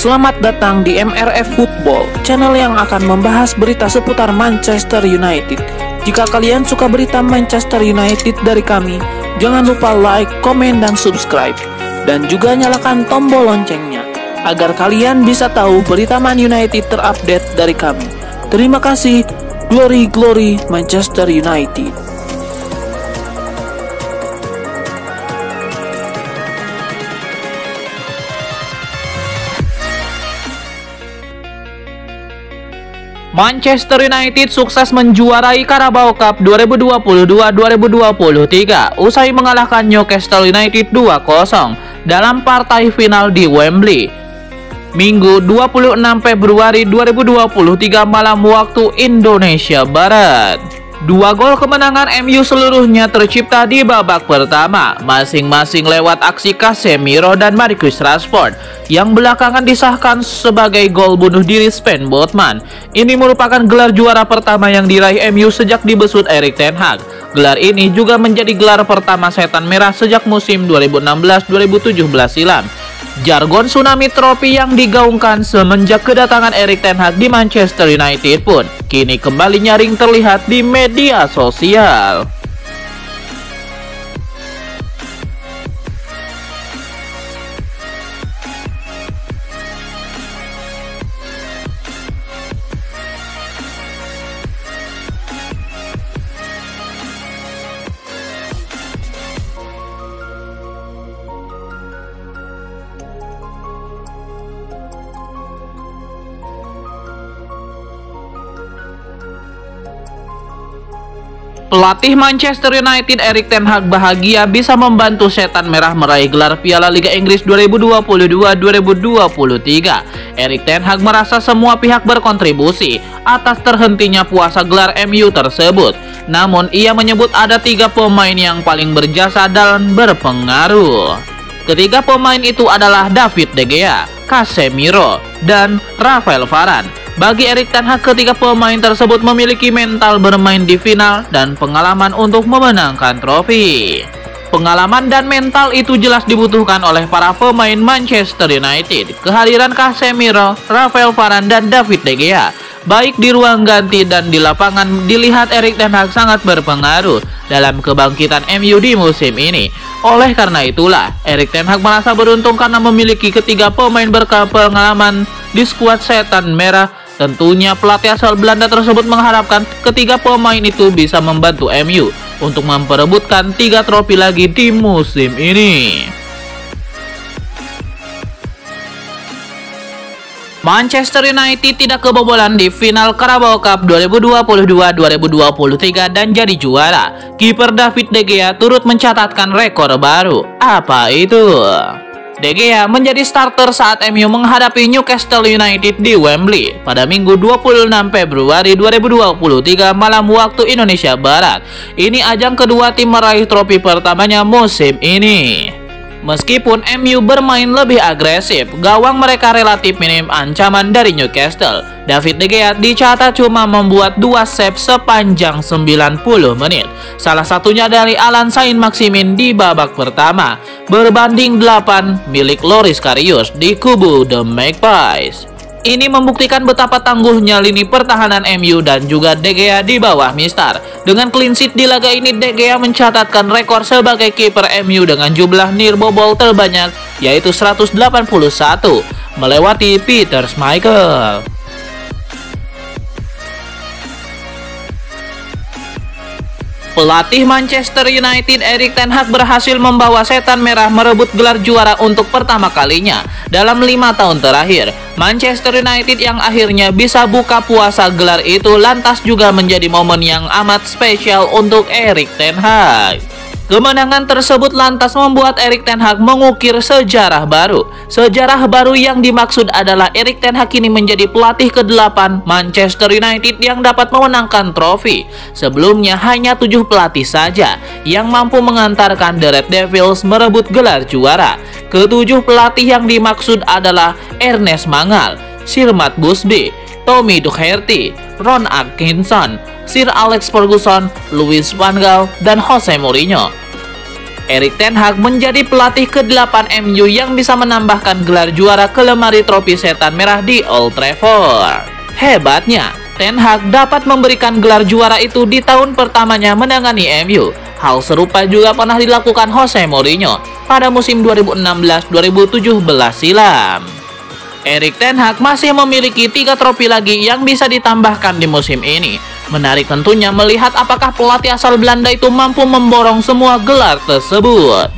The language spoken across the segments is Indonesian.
Selamat datang di MRF Football, channel yang akan membahas berita seputar Manchester United. Jika kalian suka berita Manchester United dari kami, jangan lupa like, komen, dan subscribe. Dan juga nyalakan tombol loncengnya, agar kalian bisa tahu berita Man United terupdate dari kami. Terima kasih, Glory Glory Manchester United. Manchester United sukses menjuarai Carabao Cup 2022-2023 usai mengalahkan Newcastle United 2-0 dalam partai final di Wembley. Minggu 26 Februari 2023 malam waktu Indonesia Barat. Dua gol kemenangan MU seluruhnya tercipta di babak pertama, masing-masing lewat aksi Casemiro dan Marcus Rashford, yang belakangan disahkan sebagai gol bunuh diri Sven Botman. Ini merupakan gelar juara pertama yang diraih MU sejak dibesut Erik ten Hag. Gelar ini juga menjadi gelar pertama Setan Merah sejak musim 2016-2017 silam. Jargon Tsunami Trophy yang digaungkan semenjak kedatangan Erik ten Hag di Manchester United pun kini kembali nyaring terlihat di media sosial. Pelatih Manchester United Erik ten Hag bahagia bisa membantu Setan Merah meraih gelar Piala Liga Inggris 2022-2023. Erik ten Hag merasa semua pihak berkontribusi atas terhentinya puasa gelar MU tersebut. Namun ia menyebut ada 3 pemain yang paling berjasa dan berpengaruh. Ketiga pemain itu adalah David De Gea, Casemiro, dan Rafael Varane. Bagi Erik ten Hag, ketiga pemain tersebut memiliki mental bermain di final dan pengalaman untuk memenangkan trofi. Pengalaman dan mental itu jelas dibutuhkan oleh para pemain Manchester United. Kehadiran Casemiro, Rafael Varane, dan David De Gea, baik di ruang ganti dan di lapangan, dilihat Erik ten Hag sangat berpengaruh dalam kebangkitan MU di musim ini. Oleh karena itulah, Erik ten Hag merasa beruntung karena memiliki ketiga pemain berpengalaman di skuad Setan Merah. Tentunya pelatih asal Belanda tersebut mengharapkan ketiga pemain itu bisa membantu MU untuk memperebutkan 3 trofi lagi di musim ini. Manchester United tidak kebobolan di final Carabao Cup 2022-2023 dan jadi juara. Kiper David De Gea turut mencatatkan rekor baru. Apa itu? De Gea menjadi starter saat MU menghadapi Newcastle United di Wembley pada Minggu 26 Februari 2023 malam waktu Indonesia Barat. Ini ajang kedua tim meraih trofi pertamanya musim ini. Meskipun MU bermain lebih agresif, gawang mereka relatif minim ancaman dari Newcastle. David De Gea dicatat cuma membuat 2 save sepanjang 90 menit. Salah satunya dari Alan Saint-Maximin di babak pertama, berbanding 8 milik Loris Karius di kubu The Magpies. Ini membuktikan betapa tangguhnya lini pertahanan MU dan juga De Gea di bawah Mister. Dengan clean sheet di laga ini, De Gea mencatatkan rekor sebagai kiper MU dengan jumlah near bobol terbanyak, yaitu 181, melewati Peter Schmeichel. Pelatih Manchester United Erik ten Hag berhasil membawa Setan Merah merebut gelar juara untuk pertama kalinya dalam 5 tahun terakhir. Manchester United yang akhirnya bisa buka puasa gelar itu lantas juga menjadi momen yang amat spesial untuk Erik ten Hag. Kemenangan tersebut lantas membuat Erik ten Hag mengukir sejarah baru. Sejarah baru yang dimaksud adalah Erik ten Hag kini menjadi pelatih ke-8 Manchester United yang dapat memenangkan trofi. Sebelumnya hanya 7 pelatih saja yang mampu mengantarkan The Red Devils merebut gelar juara. Ke-7 pelatih yang dimaksud adalah Ernest Mangal, Sir Matt Busby, Tommy Doherty, Ron Atkinson, Sir Alex Ferguson, Louis van Gaal, dan Jose Mourinho. Erik ten Hag menjadi pelatih ke-8 MU yang bisa menambahkan gelar juara ke lemari trofi setan merah di Old Trafford. Hebatnya, Ten Hag dapat memberikan gelar juara itu di tahun pertamanya menangani MU. Hal serupa juga pernah dilakukan Jose Mourinho pada musim 2016-2017 silam. Erik ten Hag masih memiliki 3 trofi lagi yang bisa ditambahkan di musim ini. Menarik tentunya melihat apakah pelatih asal Belanda itu mampu memborong semua gelar tersebut.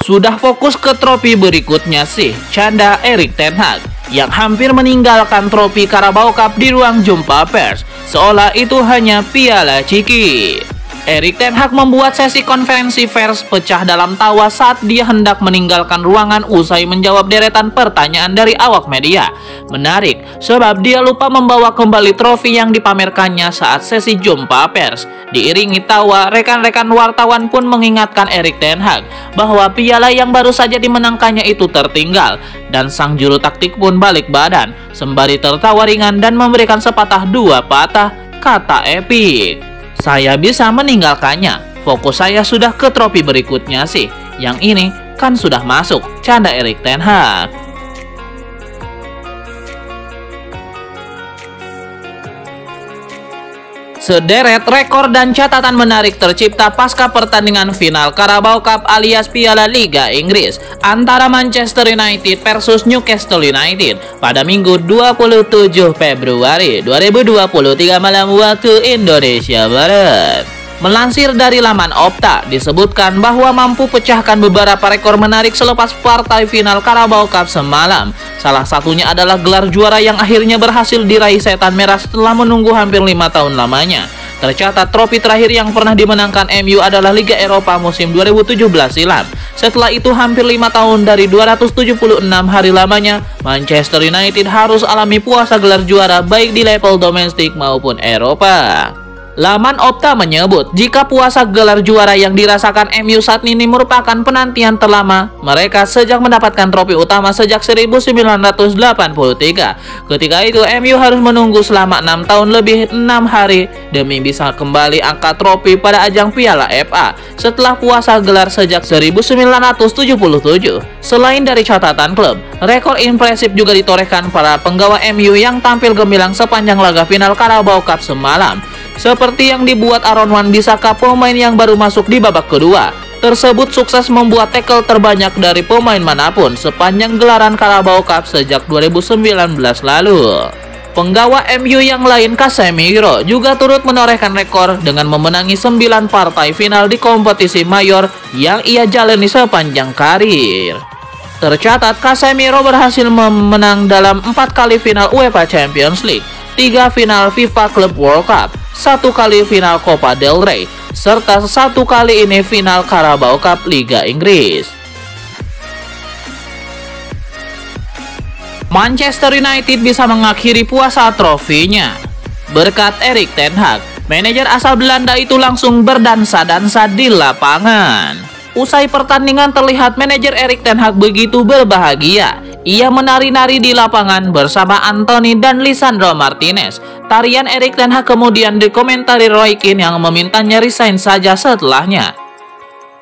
Sudah fokus ke trofi berikutnya sih, canda Erik ten Hag, yang hampir meninggalkan trofi Carabao Cup di ruang jumpa pers, seolah itu hanya piala ciki. Erik ten Hag membuat sesi konferensi pers pecah dalam tawa saat dia hendak meninggalkan ruangan usai menjawab deretan pertanyaan dari awak media. Menarik, sebab dia lupa membawa kembali trofi yang dipamerkannya saat sesi jumpa pers. Diiringi tawa, rekan-rekan wartawan pun mengingatkan Erik ten Hag bahwa piala yang baru saja dimenangkannya itu tertinggal, dan sang juru taktik pun balik badan sembari tertawa ringan dan memberikan sepatah dua patah kata epik. Saya bisa meninggalkannya. Fokus saya sudah ke trofi berikutnya sih. Yang ini kan sudah masuk, canda Erik ten Hag. Sederet rekor dan catatan menarik tercipta pasca pertandingan final Carabao Cup alias Piala Liga Inggris antara Manchester United versus Newcastle United pada Minggu 27 Februari 2023 malam waktu Indonesia Barat. Melansir dari laman Opta, disebutkan bahwa mampu pecahkan beberapa rekor menarik selepas partai final Carabao Cup semalam. Salah satunya adalah gelar juara yang akhirnya berhasil diraih setan merah setelah menunggu hampir 5 tahun lamanya. Tercatat trofi terakhir yang pernah dimenangkan MU adalah Liga Eropa musim 2017 silam. Setelah itu hampir 5 tahun dari 276 hari lamanya, Manchester United harus alami puasa gelar juara baik di level domestik maupun Eropa. Laman Opta menyebut jika puasa gelar juara yang dirasakan MU saat ini merupakan penantian terlama mereka sejak mendapatkan trofi utama sejak 1983. Ketika itu MU harus menunggu selama 6 tahun lebih 6 hari demi bisa kembali angkat trofi pada ajang Piala FA setelah puasa gelar sejak 1977. Selain dari catatan klub, rekor impresif juga ditorehkan para penggawa MU yang tampil gemilang sepanjang laga final Carabao Cup semalam. Seperti yang dibuat Aaron Wan-Bissaka, pemain yang baru masuk di babak kedua. Tersebut sukses membuat tackle terbanyak dari pemain manapun sepanjang gelaran Carabao Cup sejak 2019 lalu. Penggawa MU yang lain, Casemiro, juga turut menorehkan rekor dengan memenangi 9 partai final di kompetisi mayor yang ia jalani sepanjang karir. Tercatat Casemiro berhasil menang dalam 4 kali final UEFA Champions League, 3 final FIFA Club World Cup, 1 kali final Copa del Rey, serta 1 kali ini final Carabao Cup Liga Inggris. Manchester United bisa mengakhiri puasa trofinya berkat Erik ten Hag. Manajer asal Belanda itu langsung berdansa-dansa di lapangan. Usai pertandingan terlihat manajer Erik ten Hag begitu berbahagia. Ia menari-nari di lapangan bersama Anthony dan Lisandro Martinez. Tarian Erik ten Hag kemudian dikomentari Roy Keane yang memintanya resign saja setelahnya.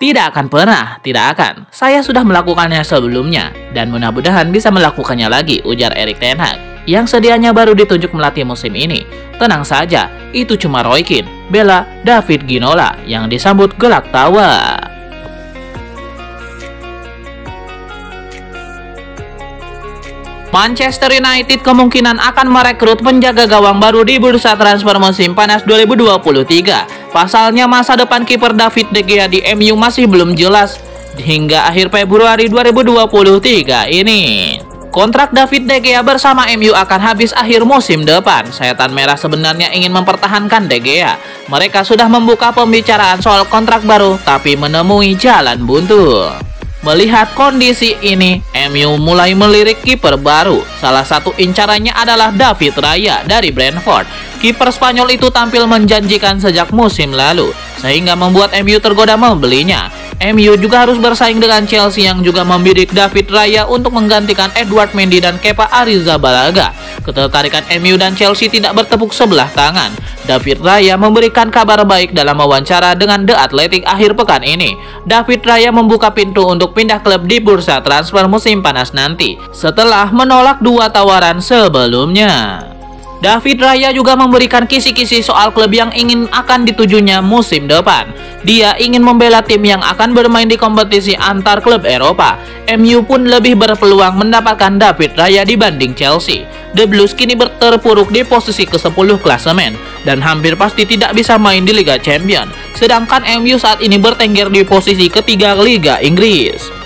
Tidak akan pernah, tidak akan. Saya sudah melakukannya sebelumnya dan mudah-mudahan bisa melakukannya lagi, ujar Erik ten Hag yang sedianya baru ditunjuk melatih musim ini. Tenang saja, itu cuma Roy Keane, bela David Ginola yang disambut gelak tawa. Manchester United kemungkinan akan merekrut penjaga gawang baru di bursa transfer musim panas 2023. Pasalnya masa depan kiper David De Gea di MU masih belum jelas hingga akhir Februari 2023 ini. Kontrak David De Gea bersama MU akan habis akhir musim depan. Setan merah sebenarnya ingin mempertahankan De Gea. Mereka sudah membuka pembicaraan soal kontrak baru tapi menemui jalan buntu. Melihat kondisi ini, MU mulai melirik kiper baru. Salah satu incarannya adalah David Raya dari Brentford. Kiper Spanyol itu tampil menjanjikan sejak musim lalu, sehingga membuat MU tergoda membelinya. MU juga harus bersaing dengan Chelsea yang juga membidik David Raya untuk menggantikan Edward Mendy dan Kepa Arrizabalaga. Ketertarikan MU dan Chelsea tidak bertepuk sebelah tangan. David Raya memberikan kabar baik dalam wawancara dengan The Athletic akhir pekan ini. David Raya membuka pintu untuk pindah klub di bursa transfer musim panas nanti, setelah menolak 2 tawaran sebelumnya. David Raya juga memberikan kisi-kisi soal klub yang ingin akan ditujunya musim depan. Dia ingin membela tim yang akan bermain di kompetisi antar klub Eropa. MU pun lebih berpeluang mendapatkan David Raya dibanding Chelsea. The Blues kini terpuruk di posisi ke-10 klasemen dan hampir pasti tidak bisa main di Liga Champions. Sedangkan MU saat ini bertengger di posisi ketiga Liga Inggris.